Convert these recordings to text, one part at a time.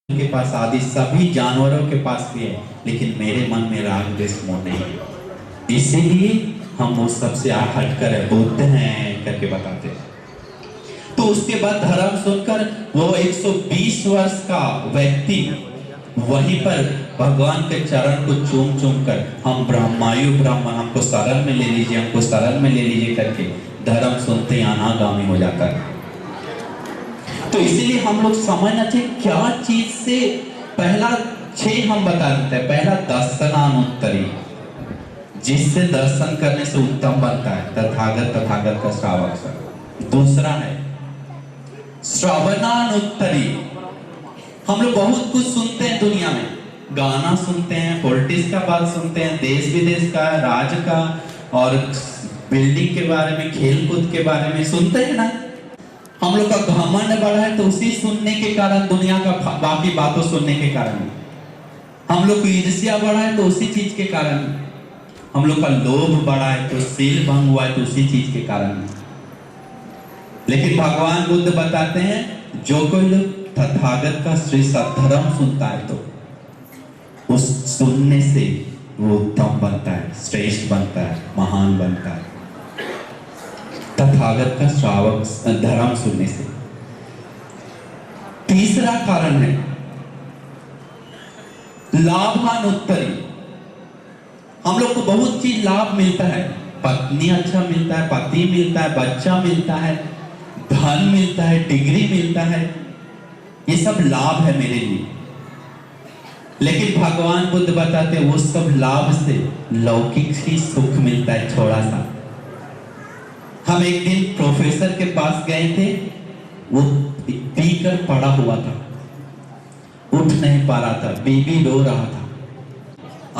के पास आदि सभी जानवरों के पास भी है, लेकिन मेरे मन में राग द्वेष मोह नहीं है। इसीलिए हम वो सबसे हटकर है, बुद्ध हैं करके बताते हैं। तो उसके बाद धर्म सुनकर वो 120 वर्ष का व्यक्ति वहीं पर भगवान के चरण को चूम चूम कर हम ब्रह्मायु ब्राह्मण हमको शरण में ले लीजिए, हमको शरण में ले लीजिए करके धर्म सुनते ही अनागामी हो जाता है। तो इसीलिए हम लोग समझना चाहिए क्या चीज से पहला 6 हम बता देते हैं। पहला दर्शनानुत्तरी, जिससे दर्शन करने से उत्तम बनता है तथागत, तथागत का श्रावक। दूसरा है श्रवणानुत्तरी। हम लोग बहुत कुछ सुनते हैं दुनिया में, गाना सुनते हैं, पॉलिटिक्स का बात सुनते हैं, देश विदेश का, राज्य का, और बिल्डिंग के बारे में, खेल कूद के बारे में सुनते हैं ना। हम लोग का घमंड बढ़ा है तो उसी सुनने के कारण, दुनिया का बाकी बातों सुनने के कारण। हम लोग को ईर्ष्या बढ़ा है तो उसी चीज के कारण। हम लोग का लोभ बढ़ा है तो शील भंग हुआ है तो उसी चीज के कारण। लेकिन भगवान बुद्ध बताते हैं जो कोई लोग तथागत का श्री सद्धर्म सुनता है तो उस सुनने से वो उत्तम बनता है, श्रेष्ठ बनता है, महान बनता है, तथागत का श्रावक धर्म सुनने से। तीसरा कारण है लाभानुत्तरी। हम लोग को बहुत चीज लाभ मिलता है, पत्नी अच्छा मिलता है, पति मिलता है, बच्चा मिलता है, धन मिलता है, डिग्री मिलता है, ये सब लाभ है मेरे लिए। लेकिन भगवान बुद्ध बताते हैं वो सब लाभ से लौकिक ही सुख मिलता है थोड़ा सा। हम एक दिन प्रोफेसर के पास गए थे, वो पीकर पड़ा हुआ था, उठ नहीं पा रहा था, बीबी रो रहा था।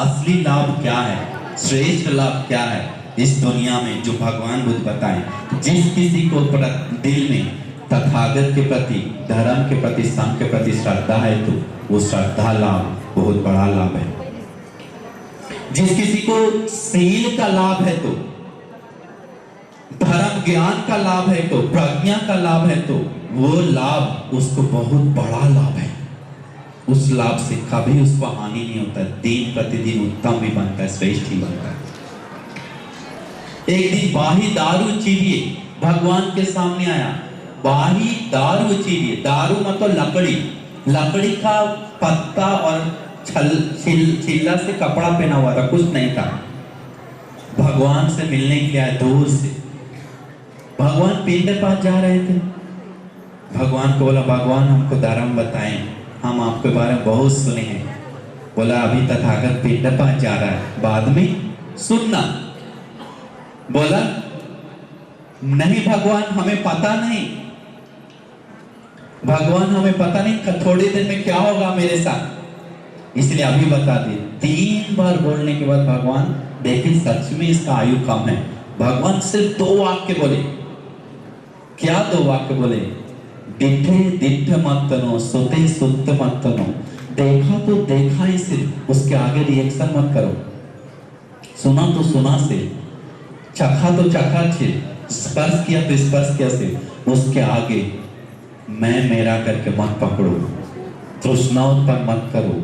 असली लाभ क्या है, श्रेष्ठ लाभ क्या है इस दुनिया में जो भगवान बुद्ध बताएं? जिस किसी को दिल में तथागत के प्रति, धर्म के प्रति, संघ के प्रति श्रद्धा है तो वो श्रद्धा लाभ बहुत बड़ा लाभ है। जिस किसी को शील का लाभ है तो, धर्म ज्ञान का लाभ है तो, प्रज्ञा का लाभ है तो वो लाभ उसको बहुत बड़ा लाभ है। उस लाभ से कभी उसको हानि नहीं होता, दिन प्रतिदिन उत्तम भी बनता है, श्रेष्ठ ही बनता है। एक दिन बाही दारू चीरिए भगवान के सामने आया, बाही दारू चीरिए, दारू मतलब लकड़ी, लकड़ी का पत्ता और छिल्ला से कपड़ा पहना हुआ था, कुछ नहीं था। भगवान से मिलने के लिए दूर से भगवान पीर के पास जा रहे थे। भगवान को बोला भगवान हमको धर्म बताएं, हम आपके बारे में बहुत सुने हैं। बोला अभी तथागत पीर के पास जा रहा है, बाद में सुनना। बोला नहीं भगवान हमें पता नहीं, भगवान हमें पता नहीं थोड़ी देर में क्या होगा मेरे साथ, इसलिए अभी बता दे। 3 बार बोलने के बाद भगवान देखे सच में इसका आयु कम है। भगवान सिर्फ 2 वाक्य बोले। क्या 2 वाक्य बोले? दिठे दिठ मत तनो, सुते सुत मत तनो। देखा तो देखा ही सिर्फ, उसके आगे रिएक्शन मत करो। सुना तो सुना सिर्फ, चखा तो चखा सिर्फ, स्पर्श किया तो स्पर्श किया सिर्फ, उसके आगे मैं मेरा करके मत पकड़ो, तृष्णा उत्पन्न मत करो।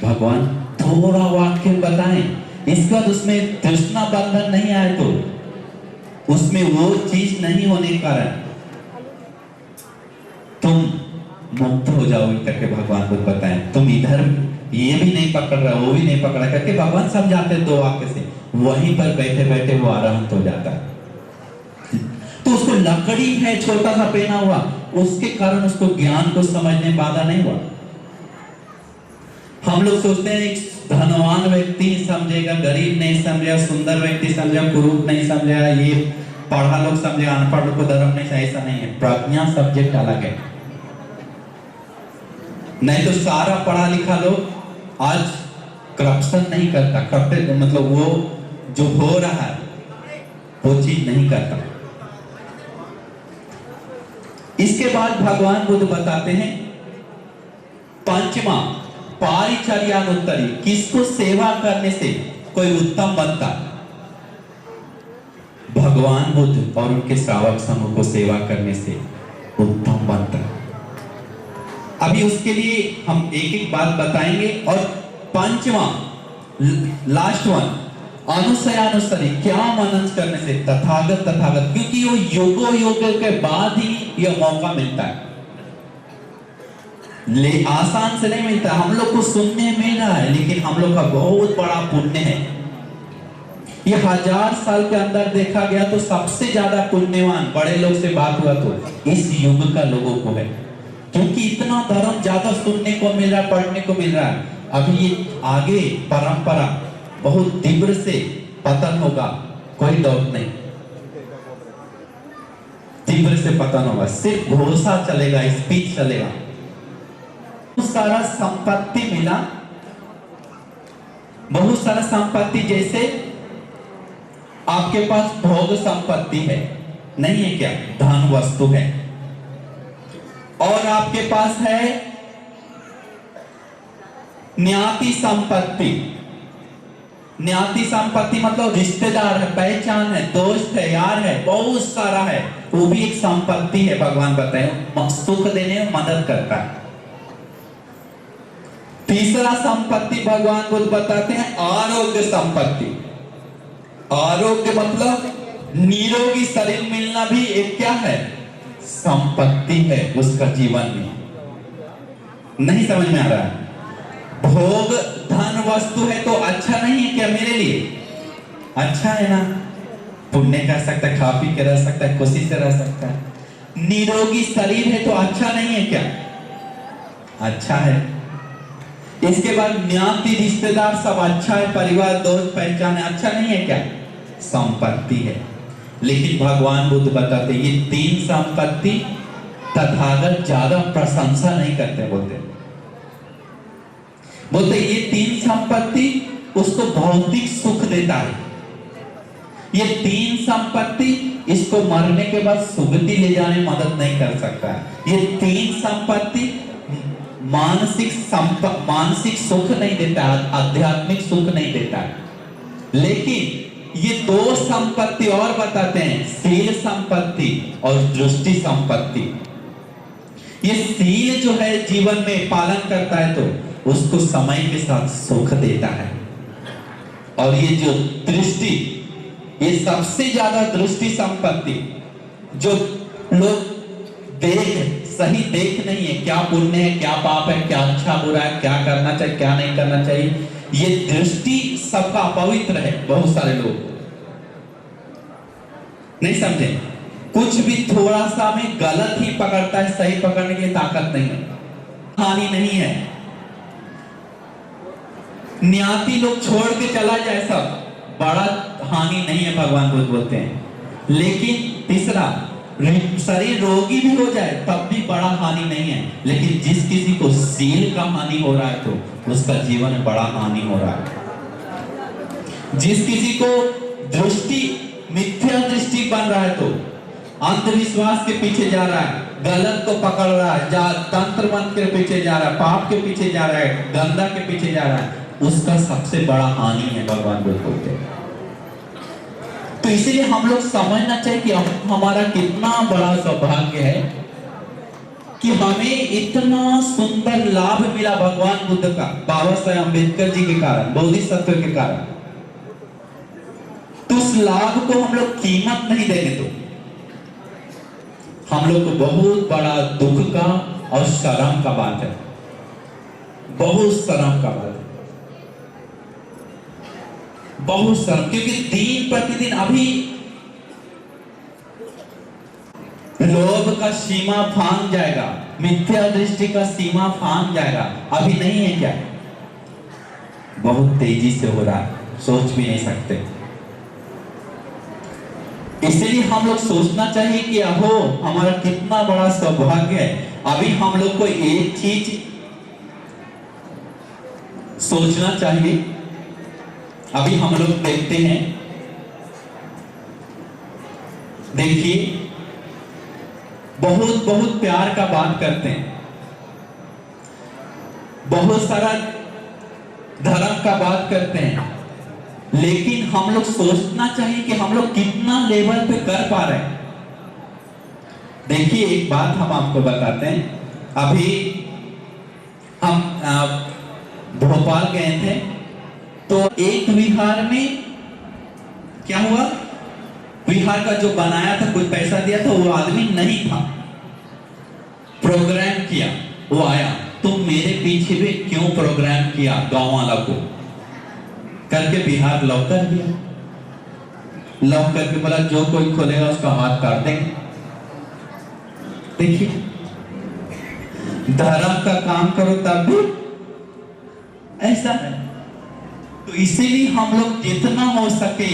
भगवान थोड़ा वाक्य बताएं, इसके बाद उसमें तृष्णा बंधन नहीं आए तो, उसमें वो चीज नहीं होने के कारण तुम मुक्त हो जाओगे करके भगवान को बताएं। तुम इधर ये भी नहीं पकड़ रहा, वो भी नहीं पकड़ रहा करके भगवान समझाते 2 वाक्य से, वहीं पर बैठे बैठे वो अरहंत हो जाता है। तो उसको लकड़ी है छोटा सा पहना हुआ, उसके कारण उसको ज्ञान को समझने बाधा नहीं हुआ। हम लोग सोचते हैं एक धनवान व्यक्ति समझेगा, गरीब नहीं समझेगा, सुंदर व्यक्ति समझेगा, कुरूप नहीं समझेगा, ये पढ़ा लोग समझेगा, अनपढ़ लोग को धर्म नहीं, ऐसा नहीं है। प्रज्ञा सब्जेक्ट अलग है। नहीं तो सारा पढ़ा लिखा लोग आज करप्शन नहीं करता, करप्ट मतलब वो जो हो रहा है वो चीज नहीं करता। इसके बाद भगवान बुद्ध बताते हैं 5वां पारिचर्यानुत्तरी, किसको सेवा करने से कोई उत्तम बनता? भगवान बुद्ध और उनके श्रावक समूह को सेवा करने से उत्तम बनता। अभी उसके लिए हम एक एक बात बताएंगे। और पांचवा, लास्ट वन, अनुसयानुसरी, क्या मनन करने से तथागत तथागत, क्योंकि वो युगों युगों के बाद ही यह मौका मिलता है, ले आसान से नहीं मिलता। हम लोग को सुनने में ना है, लेकिन हम लोग का बहुत बड़ा पुण्य है। ये 1000 साल के अंदर देखा गया तो सबसे ज्यादा पुण्यवान बड़े लोग से बात हुआ तो इस युग का लोगों को है, क्योंकि इतना धर्म ज्यादा सुनने को मिल रहा है, पढ़ने को मिल रहा है। अभी ये आगे परंपरा बहुत तीव्र से पतन होगा, कोई डाउट नहीं, तीव्र से पतन होगा। सिर्फ घोषा चलेगा, स्पीच चलेगा। बहुत सारा संपत्ति मिला, बहुत सारा संपत्ति, जैसे आपके पास भोग संपत्ति है, नहीं है क्या, धन वस्तु है, और आपके पास है ज्ञाति संपत्ति। ज्ञाति संपत्ति मतलब रिश्तेदार है, पहचान है, दोस्त है, यार है, बहुत सारा है, वो भी एक संपत्ति है। भगवान बताए सुख देने में मदद करता है। तीसरा संपत्ति भगवान बुद्ध बताते हैं आरोग्य संपत्ति। आरोग्य मतलब निरोगी शरीर मिलना भी एक क्या है, संपत्ति है उसका जीवन में। नहीं समझ में आ रहा है? भोग धन वस्तु है तो अच्छा नहीं है क्या मेरे लिए? अच्छा है ना, पुण्य कर सकता है, खा पी के रह सकता है, खुशी से रह सकता है। निरोगी शरीर है तो अच्छा नहीं है क्या? अच्छा है। इसके बाद ज्ञाति रिश्तेदार सब अच्छा है, परिवार दोस्त पहचान है, अच्छा नहीं है क्या? संपत्ति है। लेकिन भगवान बुद्ध बताते ये तीन संपत्ति तथागत ज्यादा प्रशंसा नहीं करते, बोलते ये तीन संपत्ति उसको भौतिक सुख देता है। ये तीन संपत्ति इसको मरने के बाद सुगति ले जाने में मदद नहीं कर सकता है। ये तीन संपत्ति मानसिक सुख नहीं देता, आध्यात्मिक सुख नहीं देता। लेकिन ये दो संपत्ति और बताते हैं, शील संपत्ति और दृष्टि संपत्ति। ये शील जो है जीवन में पालन करता है तो उसको समय के साथ सुख देता है। और ये जो दृष्टि, ये सबसे ज्यादा दृष्टि संपत्ति, जो लोग सही देख नहीं है, क्या पुण्य है, क्या पाप है, क्या अच्छा बुरा है, क्या करना चाहिए, क्या नहीं करना चाहिए, ये दृष्टि सबका अपवित्र है। बहुत सारे लोग नहीं समझे, कुछ भी थोड़ा सा में गलत ही पकड़ता है, सही पकड़ने की ताकत नहीं है, हानि नहीं है। ज्ञाति लोग छोड़ के चला जाए सब, बड़ा हानि नहीं है, भगवान बुद्ध बोलते हैं। लेकिन तीसरा, शरीर रोगी भी हो जाए तब भी बड़ा हानि नहीं है। लेकिन जिस किसी को शील का हानि हो रहा है तो उसका जीवन में बड़ा हानि हो रहा है। जिस किसी को दृष्टि मिथ्या दृष्टि बन रहा है तो अंधविश्वास के पीछे जा रहा है, गलत को पकड़ रहा है, तंत्र मंत्र के पीछे जा रहा है, पाप के पीछे जा रहा है, गंदा के पीछे जा रहा है, उसका सबसे बड़ा हानि है, भगवान बुद्ध बोलते हैं। तो इसीलिए हम लोग समझना चाहिए कि हमारा कितना बड़ा सौभाग्य है कि हमें इतना सुंदर लाभ मिला भगवान बुद्ध का, बाबा साहेब अम्बेडकर जी के कारण, बोधिसत्व के कारण। तो उस लाभ को हम लोग कीमत नहीं देंगे तो हम लोग को बहुत बड़ा दुख का और शर्म का बात है, बहुत शर्म का बात है, बहुत शर्म। क्योंकि दिन प्रतिदिन अभी लोभ का सीमा फांग जाएगा, मिथ्या दृष्टि का सीमा फांग जाएगा। अभी नहीं है क्या? बहुत तेजी से हो रहा है, सोच भी नहीं सकते। इसलिए हम लोग सोचना चाहिए कि अहो हमारा कितना बड़ा सौभाग्य है। अभी हम लोग को एक चीज सोचना चाहिए। अभी हम लोग देखते हैं, देखिए बहुत बहुत प्यार का बात करते हैं, बहुत सारा धर्म का बात करते हैं, लेकिन हम लोग सोचना चाहिए कि हम लोग कितना लेवल पे कर पा रहे हैं। देखिए एक बात हम आपको बताते हैं। अभी हम भोपाल गए थे, तो एक विहार में क्या हुआ, विहार का जो बनाया था, कुछ पैसा दिया था, वो आदमी नहीं था, प्रोग्राम किया, वो आया, तुम मेरे पीछे भी क्यों प्रोग्राम किया, गांव वाला को करके विहार लॉक कर दिया। लॉक करके बोला जो कोई खोलेगा उसका हाथ काट देंगे। देखिए, धर्म का काम करो तब भी ऐसा है। तो इसीलिए हम लोग जितना हो सके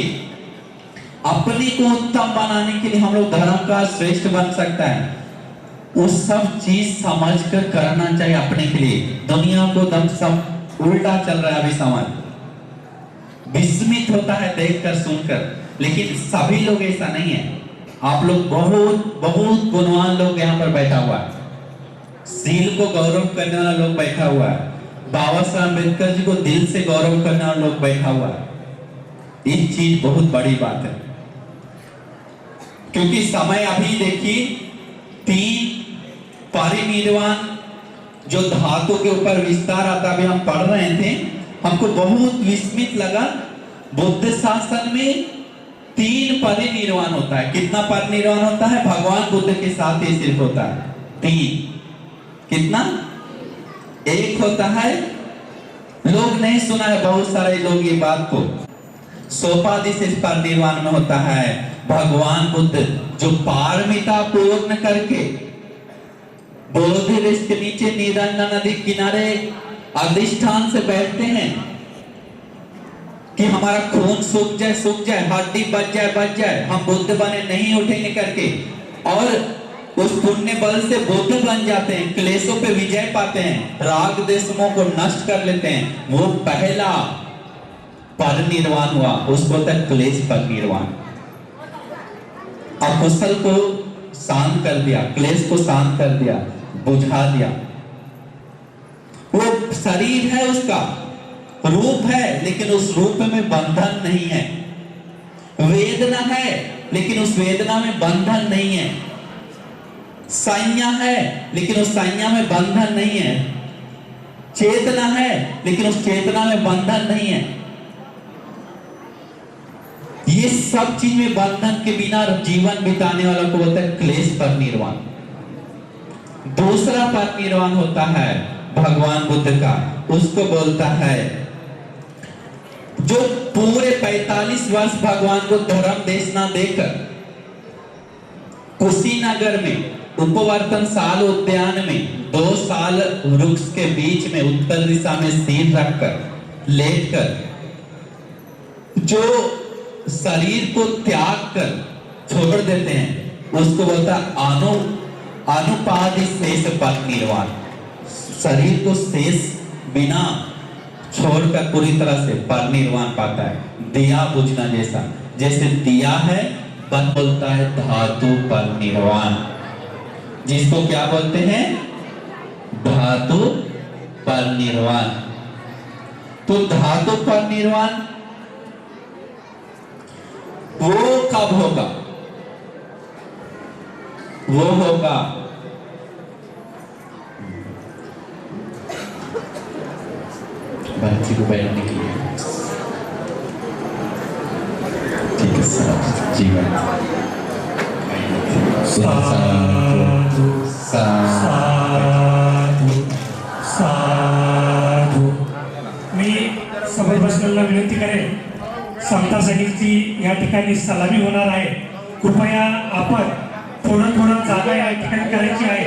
अपने को उत्तम बनाने के लिए हम लोग धर्म का श्रेष्ठ बन सकता है, वो सब चीज समझ कर करना चाहिए अपने के लिए। दुनिया को दम सब उल्टा चल रहा है अभी समाज, विस्मित होता है देखकर सुनकर, लेकिन सभी लोग ऐसा नहीं है। आप लोग बहुत बहुत गुणवान लोग यहाँ पर बैठा हुआ है, सील को गौरव करने वाला लोग बैठा हुआ है, बाबा साहब अम्बेडकर जी को दिल से गौरव करने वाला लोग बैठा हुआ है। ये चीज बहुत बड़ी बात है, क्योंकि समय अभी देखिए 3 परिनिर्वाण जो धातु के ऊपर विस्तार आता, अभी हम पढ़ रहे थे, हमको बहुत विस्मित लगा। बुद्ध शासन में 3 परिनिर्वाण होता है। कितना परिनिर्वाण होता है? भगवान बुद्ध के साथ ही सिर्फ होता है 3। कितना? एक होता है, लोग नहीं सुना है बहुत सारे लोग ये बात को, सोपादिश परिनिर्वाण में होता है। भगवान बुद्ध जो पारमिता पूर्ण करके बोधि वृक्ष के नीचे निरंजन नदी किनारे अधिष्ठान से बैठते हैं कि हमारा खून सूख जाए, हड्डी बच जाए, हम बुद्ध बने, नहीं उठेंगे करके, और उस पुण्य बल से बुद्ध बन जाते हैं, क्लेशों पे विजय पाते हैं, राग देशों को नष्ट कर लेते हैं। वो पहला परिनिर्वाण हुआ, उसको तक क्लेश परिनिर्वाण। अकुशल को शांत कर दिया, क्लेश को शांत कर दिया, बुझा दिया। वो शरीर है, उसका रूप है, लेकिन उस रूप में बंधन नहीं है। वेदना है, लेकिन उस वेदना में बंधन नहीं है। संज्ञा है, लेकिन उस संज्ञा में बंधन नहीं है। चेतना है, लेकिन उस चेतना में बंधन नहीं है। ये सब चीज में बंधन के बिना जीवन बिताने वाला को बोलता है क्लेश परिनिर्वाण। दूसरा परिनिर्वाण होता है भगवान बुद्ध का, उसको बोलता है जो पूरे 45 वर्ष भगवान को धर्म देशना देकर कुशीनगर में उपवर्तन साल उद्यान में 2 साल वृक्ष के बीच में उत्तर दिशा में सिर रखकर लेटकर जो शरीर को त्याग कर छोड़ देते हैं, उसको बोलता है अनुपाधि शेष परिनिर्वाण। शरीर को शेष बिना छोड़कर पूरी तरह से परिनिर्वाण पाता है। दिया बुझना जैसा, जैसे दिया है बन बोलता है धातु परिनिर्वाण, जिसको क्या बोलते हैं? धातु परिनिर्वाण। तो धातु परिनिर्वाण वो कब होगा? वो होगा बच्ची को बैठने के लिए, ठीक है सर, जीवन साधु साधु साधु। मी सभा प्रश्नाला विनंती करेन, समता सैनिकची या ठिकाणी सलामी होणार आहे, कृपया आपण थोडं जागा या ठिकाणी करायची आहे।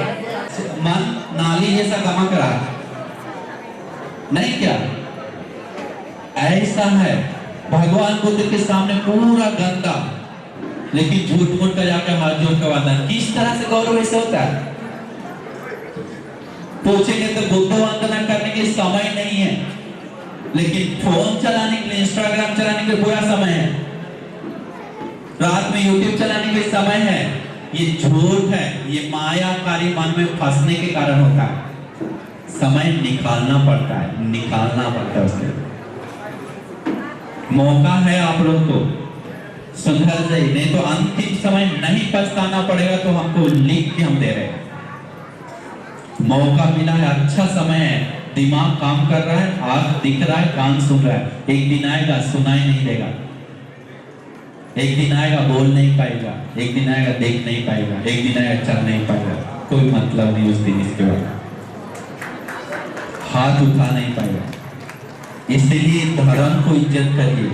मन नाली जैसा गमक रहा है, नहीं क्या? ऐसा है भगवान बुद्ध के सामने पूरा गंदा, लेकिन झूठ मूठ का जाकर हाथ जोड़ के वादा। किस तरह से गौरव ऐसे होता है? पूछेंगे तो बुद्ध वंदना करने के समय नहीं है, लेकिन फोन चलाने के लिए, इंस्टाग्राम चलाने के लिए पूरा समय है, रात में यूट्यूब चलाने के लिए समय है। ये झूठ है, ये मायाकारी मन में फंसने के कारण होता है। समय निकालना पड़ता है उसके। मौका है आप लोग को, सुधर जाइए, नहीं तो अंतिम समय नहीं पछताना पड़ेगा। तो हमको लिख के हम दे रहे हैं, मौका मिला है, अच्छा समय है, दिमाग काम कर रहा है, आंख दिख रहा है, कान सुन रहा है। एक दिन आएगा सुनाई नहीं देगा, एक दिन आएगा बोल नहीं पाएगा, एक दिन आएगा देख नहीं पाएगा, एक दिन आएगा चल नहीं पाएगा। कोई मतलब नहीं उस दिन इसके बाद, हाथ उठा नहीं पाएगा। इसलिए धर्म को इज्जत करिए।